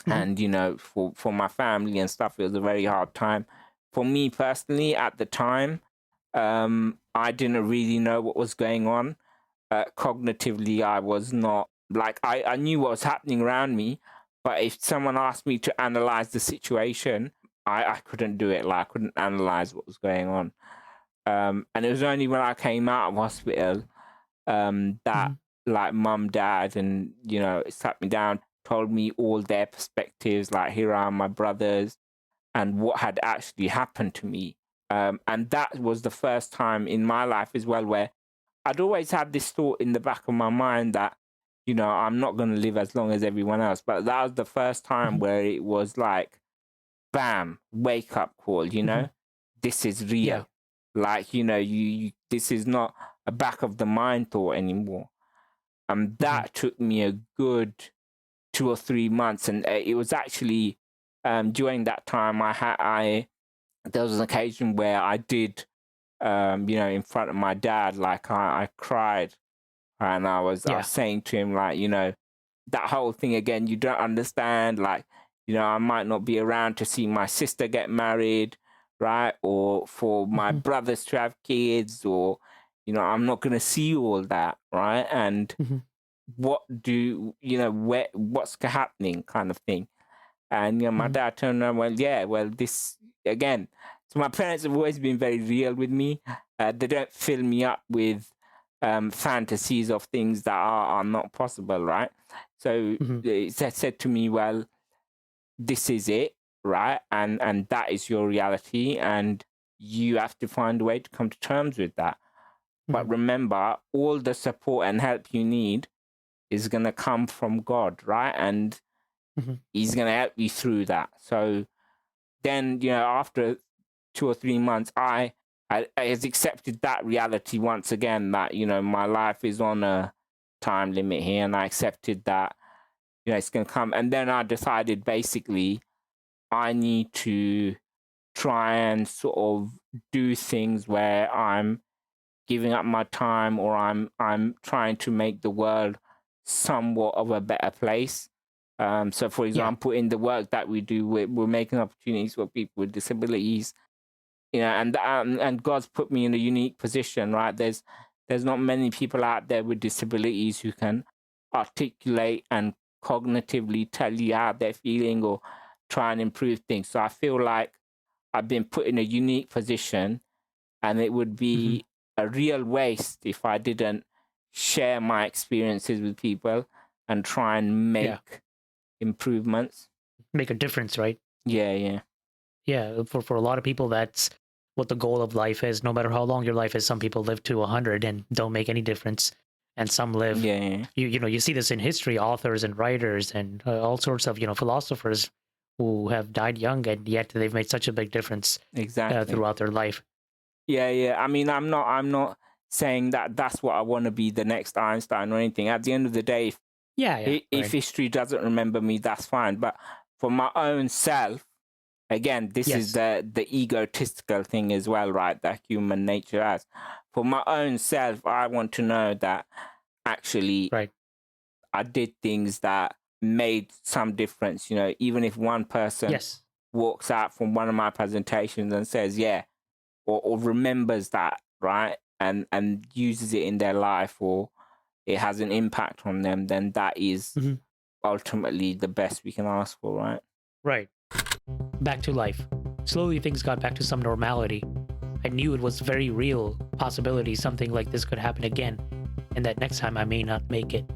And, for my family and stuff, it was a very hard time. For me personally, at the time, I didn't really know what was going on. Cognitively, I was not, like, I knew what was happening around me, but if someone asked me to analyze the situation, I couldn't do it. Like, I couldn't analyze what was going on. And it was only when I came out of hospital that, like, mum, dad, and, sat me down, told me all their perspectives, like, here are my brothers, and what had actually happened to me. And that was the first time in my life as well where I'd always had this thought in the back of my mind that, I'm not going to live as long as everyone else. But that was the first time where it was like, bam, wake up call, this is real. Yeah. Like, you this is not a back of the mind thought anymore. And that took me a good 2 or 3 months. And it was actually during that time there was an occasion where I did, in front of my dad, like I cried, and I was saying to him, like, that whole thing again, you don't understand, like, I might not be around to see my sister get married, right? Or for my brothers to have kids, or, I'm not going to see all that, right? And what's happening kind of thing. And, my dad turned around, this, again, so my parents have always been very real with me. They don't fill me up with fantasies of things that are not possible, right? So they said to me, well, this is it, right? And that is your reality, and you have to find a way to come to terms with that. But remember, all the support and help you need is going to come from God, right? And He's going to help you through that. So then, after 2 or 3 months, I I has accepted that reality once again, that, you know, my life is on a time limit here, and I accepted that, you know, it's going to come. And then I decided basically I need to try and sort of do things where I'm giving up my time, or I'm trying to make the world somewhat of a better place. So, for example, in the work that we do, we're making opportunities for people with disabilities, you know, and God's put me in a unique position, right? There's not many people out there with disabilities who can articulate and cognitively tell you how they're feeling or try and improve things. So I feel like I've been put in a unique position, and it would be a real waste if I didn't share my experiences with people and try and make improvements. Make a difference, right? Yeah. For a lot of people, that's what the goal of life is. No matter how long your life is, some people live to 100 and don't make any difference, and some live. You know, you see this in history, authors and writers and all sorts of, you know, philosophers who have died young, and yet they've made such a big difference throughout their life. Yeah. I mean, I'm not saying that that's what I want to be, the next Einstein or anything. At the end of the day, if history doesn't remember me, that's fine. But for my own self, again, this is the egotistical thing as well, right? That human nature has. For my own self, I want to know that actually I did things that made some difference. You know, even if one person walks out from one of my presentations and says, or remembers that, right? And uses it in their life, or it has an impact on them, then that is ultimately the best we can ask for, right? Right. Back to life. Slowly things got back to some normality. I knew it was very real possibility something like this could happen again, and that next time I may not make it.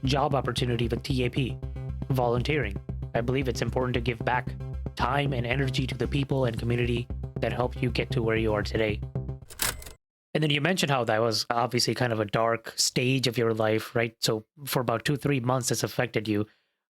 Job opportunity with TAP. Volunteering. I believe it's important to give back time and energy to the people and community that helped you get to where you are today. And then you mentioned how that was obviously kind of a dark stage of your life, right? So for about 2-3 months, this affected you,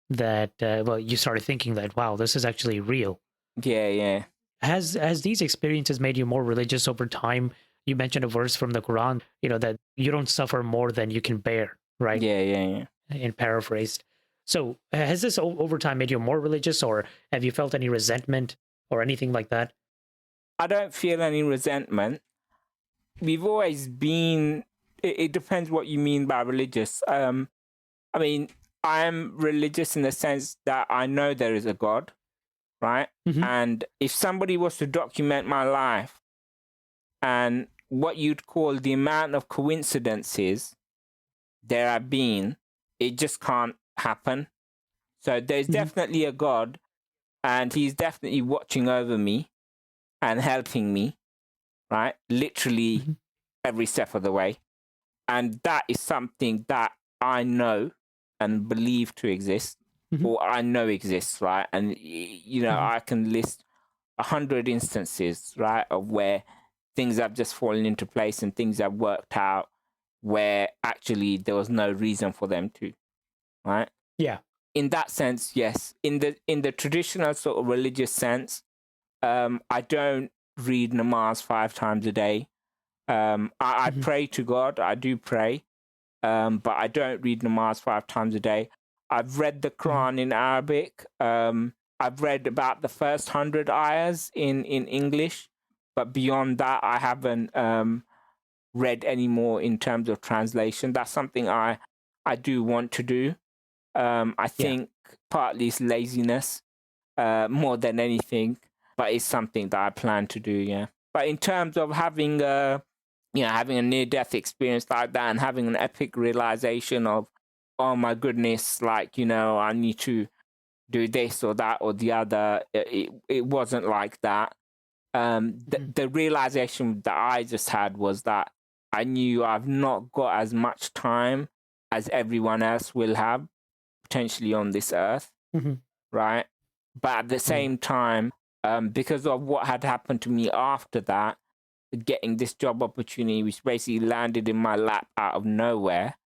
that, you started thinking that, wow, this is actually real. Yeah. Has these experiences made you more religious over time? You mentioned a verse from the Quran, you know, that you don't suffer more than you can bear, right? Yeah. In paraphrased. So has this over time made you more religious, or have you felt any resentment or anything like that? I don't feel any resentment. We've always been, it depends what you mean by religious. I mean, I am religious in the sense that I know there is a God, right? And if somebody was to document my life, and what you'd call the amount of coincidences there have been, it just can't happen. So there's definitely a God, and he's definitely watching over me and helping me, right? Literally every step of the way. And that is something that I know and believe to exist, or I know exists, right? And, you know, I can list 100 instances, right, of where things have just fallen into place and things have worked out where actually there was no reason for them to, right? Yeah. In that sense, yes. In the traditional sort of religious sense, I don't read namaz 5 times a day. I pray to God. I do pray, but I don't read namaz 5 times a day. I've read the Quran in Arabic. I've read about the first 100 ayahs in English, but beyond that, I haven't read any more in terms of translation. That's something I do want to do. I think partly it's laziness more than anything, but it's something that I plan to do, yeah. But in terms of having having a near-death experience like that and having an epic realization of, oh my goodness, like, you know, I need to do this or that or the other, it wasn't like that. The realization that I just had was that I knew I've not got as much time as everyone else will have potentially on this earth, right? But at the same time, because of what had happened to me after that, getting this job opportunity, which basically landed in my lap out of nowhere,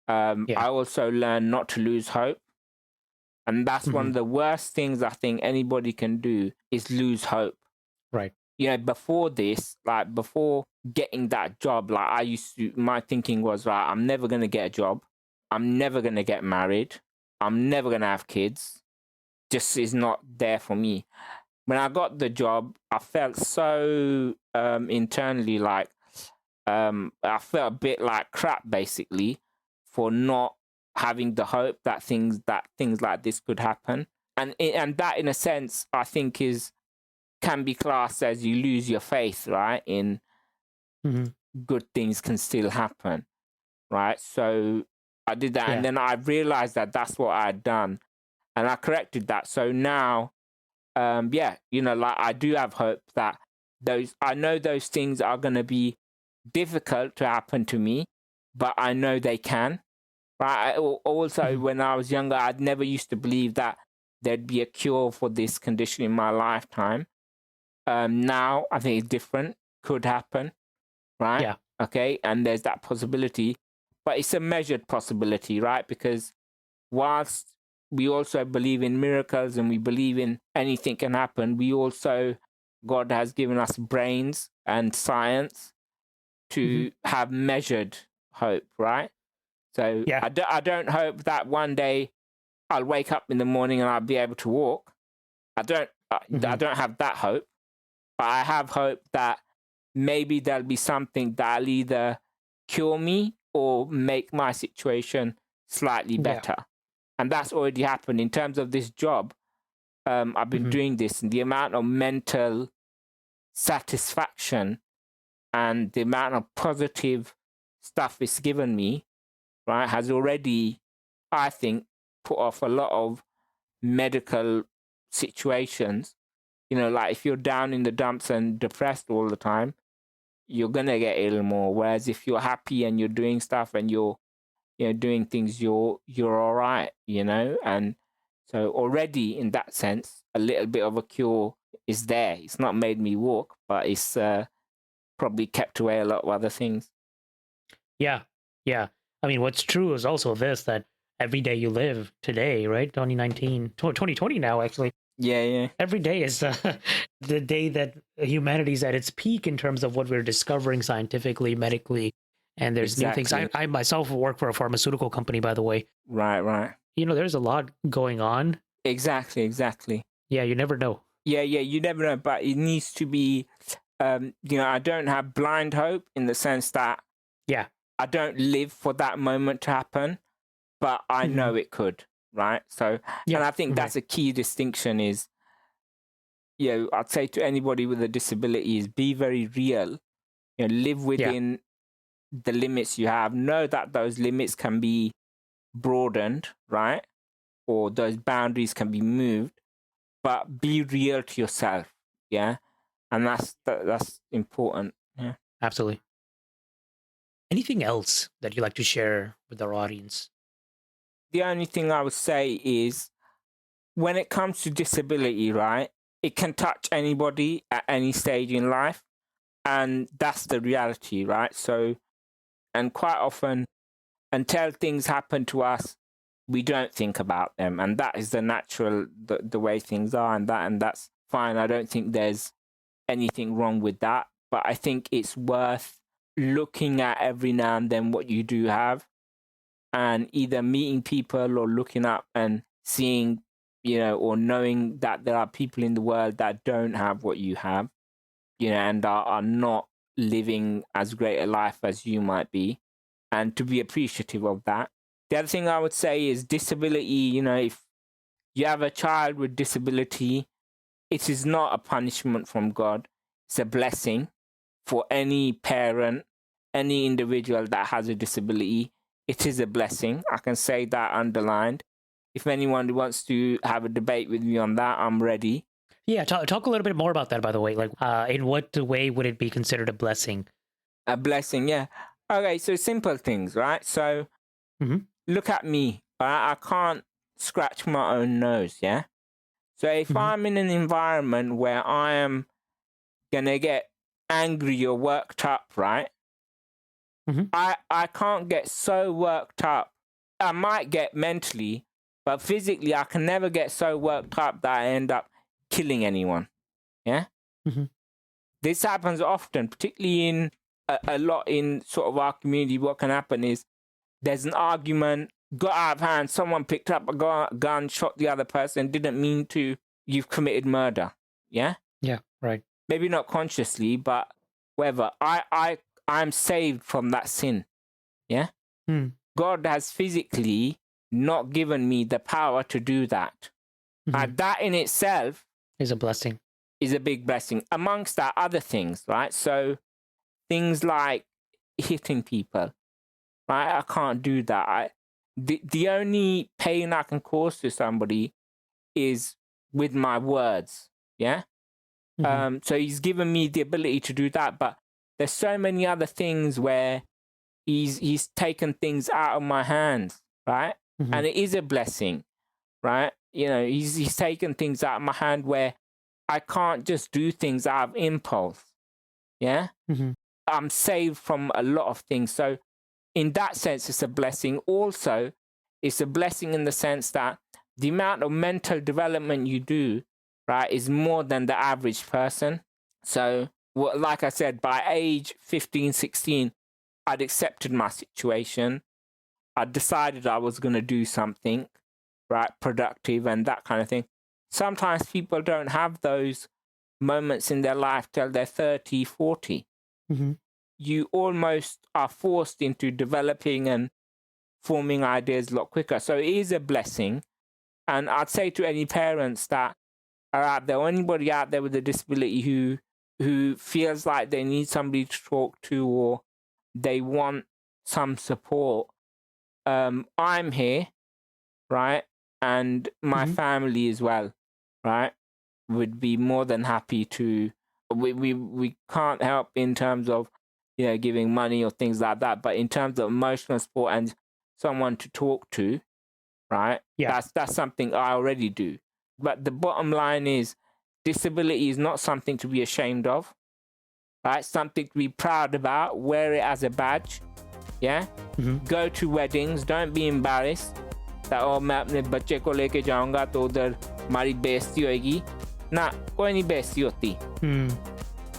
I also learned not to lose hope. And that's one of the worst things I think anybody can do, is lose hope. Right. before this, like before getting that job, like my thinking was, right, I'm never going to get a job. I'm never going to get married. I'm never going to have kids. Just is not there for me. When I got the job, I felt so internally like I felt a bit like crap, basically, for not having the hope that things like this could happen. And that, in a sense, I think can be classed as you lose your faith, right? In good things can still happen, right? So I did that, and then I realized that that's what I had done, and I corrected that. So now, like I do have hope that I know those things are going to be difficult to happen to me, but I know they can, right? Also, when I was younger, I'd never used to believe that there'd be a cure for this condition in my lifetime. Now I think it's different, could happen, right? Yeah. Okay, and there's that possibility, but it's a measured possibility, right? Because whilst we also believe in miracles and we believe in anything can happen, God has given us brains and science to have measured hope, right? So I don't hope that one day I'll wake up in the morning and I'll be able to walk. I don't have that hope, but I have hope that maybe there'll be something that'll either cure me or make my situation slightly better. And that's already happened in terms of this job. I've been doing this, and the amount of mental satisfaction and the amount of positive stuff it's given me, right, has already, I think, put off a lot of medical situations. Like if you're down in the dumps and depressed all the time, you're going to get ill more. Whereas if you're happy and you're doing stuff and you're doing things, you're all right, and so already in that sense, a little bit of a cure is there. It's not made me walk, but it's probably kept away a lot of other things. Yeah. I mean, what's true is also this, that every day you live today, right? 2020 now, actually. Yeah. Every day is the day that humanity's at its peak in terms of what we're discovering scientifically, medically. And there's new things. I myself work for a pharmaceutical company, by the way. Right. There's a lot going on. Exactly. Yeah, you never know. Yeah, you never know. But it needs to be, I don't have blind hope in the sense that I don't live for that moment to happen, but I know it could, right? So, and I think that's a key distinction is, I'd say to anybody with a disability is be very real, live within the limits you have. Know that those limits can be broadened, right? Or those boundaries can be moved, but be real to yourself, and that's important. Absolutely. Anything else that you'd like to share with our audience? The only thing I would say is, when it comes to disability, right, it can touch anybody at any stage in life, and that's the reality, right? So, and quite often, until things happen to us, we don't think about them, and that is the natural, the way things are, and that's fine. I don't think there's anything wrong with that, but I think it's worth looking at every now and then what you do have, and either meeting people or looking up and seeing, or knowing that there are people in the world that don't have what you have, and are not living as great a life as you might be, and to be appreciative of that. The other thing I would say is disability. If you have a child with disability, it is not a punishment from God. It's a blessing for any parent, any individual that has a disability. It is a blessing. I can say that underlined. If anyone wants to have a debate with me on that, I'm ready. Yeah, talk a little bit more about that, by the way. Like, in what way would it be considered a blessing? A blessing, yeah. Okay, so simple things, right? So, look at me. I can't scratch my own nose, yeah? So if I'm in an environment where I am going to get angry or worked up, right? I can't get so worked up. I might get mentally, but physically I can never get so worked up that I end up killing anyone. Yeah? this happens often, particularly in a lot in sort of our community. What can happen is there's an argument, got out of hand, someone picked up a gun, shot the other person, didn't mean to, you've committed murder. Yeah? Yeah, right. Maybe not consciously, but whatever. I'm saved from that sin. Yeah? God has physically not given me the power to do that. And that in itself is a blessing. Is a big blessing. Amongst that, other things, right? So things like hitting people, right? I can't do that. The only pain I can cause to somebody is with my words. Yeah? So he's given me the ability to do that, but there's so many other things where he's taken things out of my hands, right? And it is a blessing, right? You know, he's taken things out of my hand where I can't just do things out of impulse. Yeah? I'm saved from a lot of things. So in that sense, it's a blessing. Also, it's a blessing in the sense that the amount of mental development you do, right, is more than the average person. So, like I said, by age 15, 16, I'd accepted my situation. I decided I was going to do something, right, productive and that kind of thing. Sometimes people don't have those moments in their life till they're 30, 40. You almost are forced into developing and forming ideas a lot quicker. So it is a blessing. And I'd say to any parents that are out there, or anybody out there with a disability who feels like they need somebody to talk to or they want some support, I'm here, right? And my family as well, right? Would be more than happy to. We can't help in terms of, you know, giving money or things like that, but in terms of emotional support and someone to talk to, right? Yeah, that's something I already do. But the bottom line is, disability is not something to be ashamed of, right? Something to be proud about. Wear it as a badge. Yeah. Go to weddings. Don't be embarrassed that मैं अपने बच्चे को लेके जाऊंगा तो उधर हमारी बेइज्जती होगी. ना, कोई नहीं बेइज्जती होती.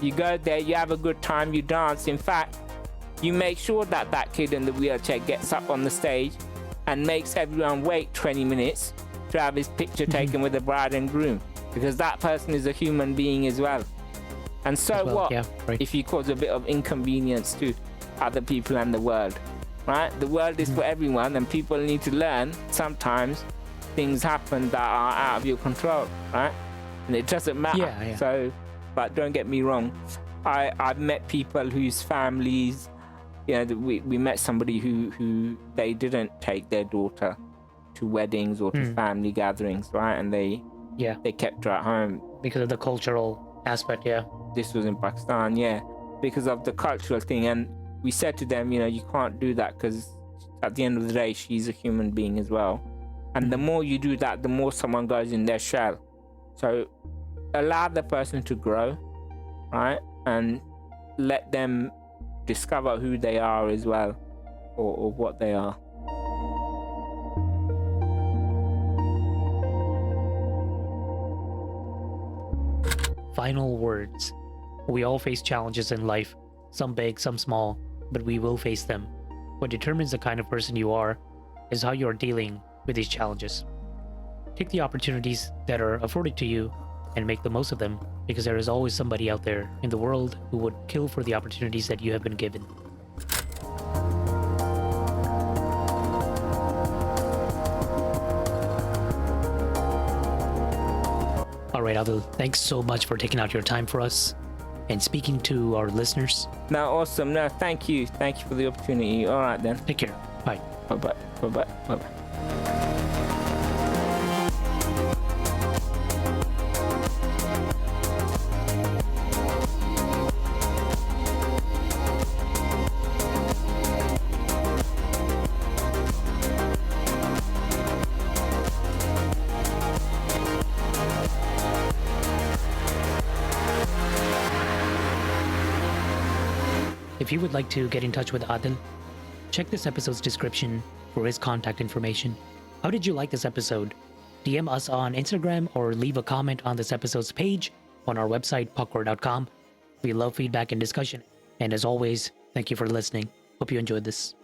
You go there, you have a good time, you dance. In fact, you make sure that that kid in the wheelchair gets up on the stage and makes everyone wait 20 minutes to have his picture taken with the bride and groom, because that person is a human being as well. And so what if you cause a bit of inconvenience to other people and the world, right? The world is for everyone, and people need to learn sometimes things happen that are out of your control, right? And it doesn't matter. So, but don't get me wrong, I've met people whose families, you know, we met somebody who they didn't take their daughter to weddings or to family gatherings, right? And they kept her at home because of the cultural aspect. This was in Pakistan, because of the cultural thing. And we said to them, you know, you can't do that, because at the end of the day, she's a human being as well. And the more you do that, the more someone goes in their shell. So allow the person to grow, right? And let them discover who they are as well, or what they are. Final words. We all face challenges in life, some big, some small, but we will face them. What determines the kind of person you are is how you are dealing with these challenges. Take the opportunities that are afforded to you and make the most of them, because there is always somebody out there in the world who would kill for the opportunities that you have been given. All right, Adil, thanks so much for taking out your time for us and speaking to our listeners. No, awesome. No, thank you. Thank you for the opportunity. All right, then. Take care. Bye. Bye-bye. Bye-bye. Bye-bye. If you would like to get in touch with Adil, check this episode's description for his contact information. How did you like this episode? DM us on Instagram or leave a comment on this episode's page on our website, puckware.com. We love feedback and discussion. And as always, thank you for listening. Hope you enjoyed this.